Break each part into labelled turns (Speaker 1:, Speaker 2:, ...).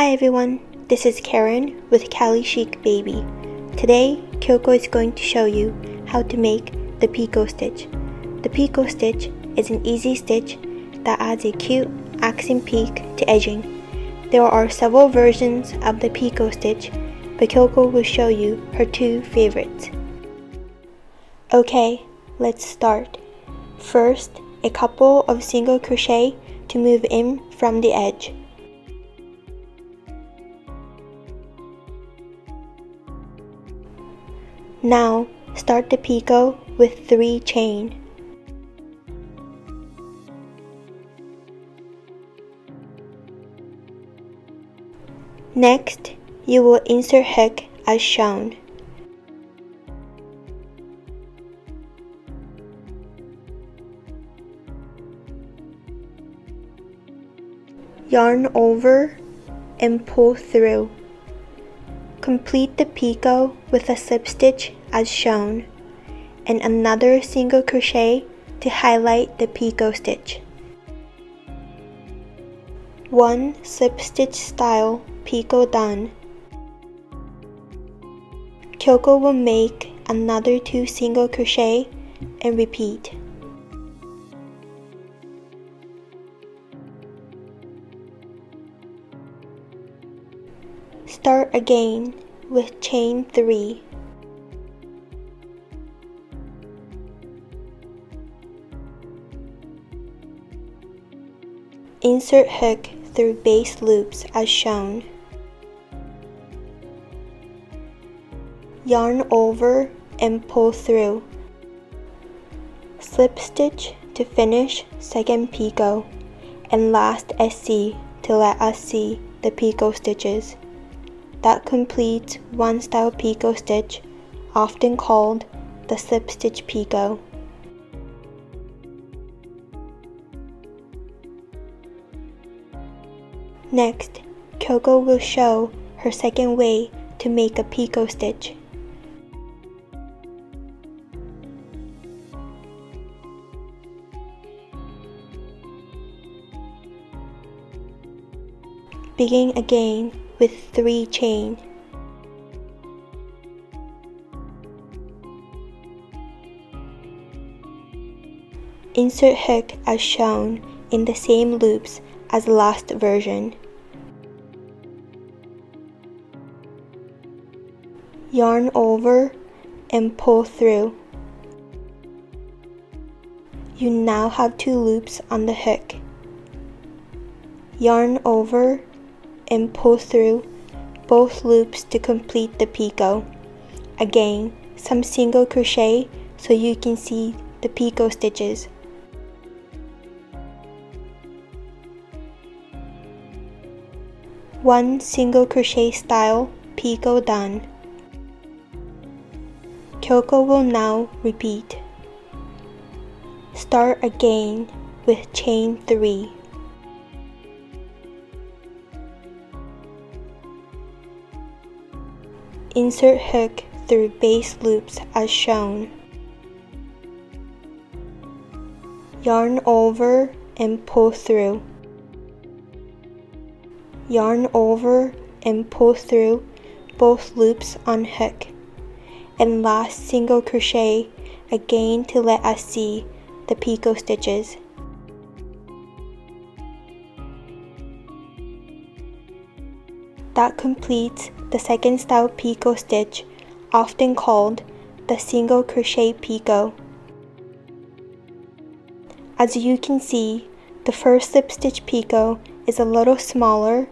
Speaker 1: Hi everyone, this is Karen with Cali Chic Baby. Today, Kyoko is going to show you how to make the Picot stitch. The Picot stitch is an easy stitch that adds a cute accent peak to edging. There are several versions of the Picot stitch, but Kyoko will show you her two favorites. Okay, let's start. First, a couple of single crochet to move in from the edge. Now, start the picot with 3 chain. Next, you will insert hook as shown. Yarn over and pull through. Complete the picot with a slip stitch as shown, and another single crochet to highlight the picot stitch. 1 slip stitch style picot done. Kyoko will make another 2 single crochet and repeat. Start again with chain 3. Insert hook through base loops as shown. Yarn over and pull through. Slip stitch to finish second picot and last SC to let us see the picot stitches. That completes one style picot stitch, often called the slip stitch picot. Next, Kyoko will show her second way to make a picot stitch. Begin again with 3 chain. Insert hook as shown in the same loops as last version. Yarn over and pull through. You now have 2 loops on the hook. Yarn over and pull through both loops to complete the picot. Again, some single crochet so you can see the picot stitches. One single crochet style picot done. Kyoko will now repeat. Start again with chain 3. Insert hook through base loops as shown. Yarn over and pull through. Yarn over and pull through both loops on hook, and last single crochet again to let us see the picot stitches. That completes the second style picot stitch, often called the single crochet picot. As you can see, the first slip stitch picot is a little smaller,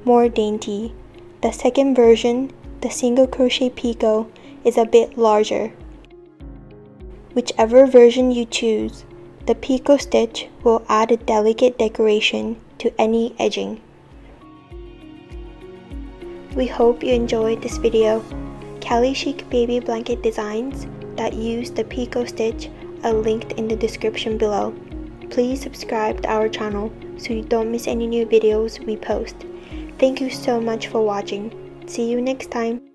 Speaker 1: more dainty. The second version, the single crochet picot, is a bit larger. Whichever version you choose, the picot stitch will add a delicate decoration to any edging. We hope you enjoyed this video. Cali Chic Baby blanket designs that use the picot stitch are linked in the description below. Please subscribe to our channel so you don't miss any new videos we post. Thank you so much for watching. See you next time.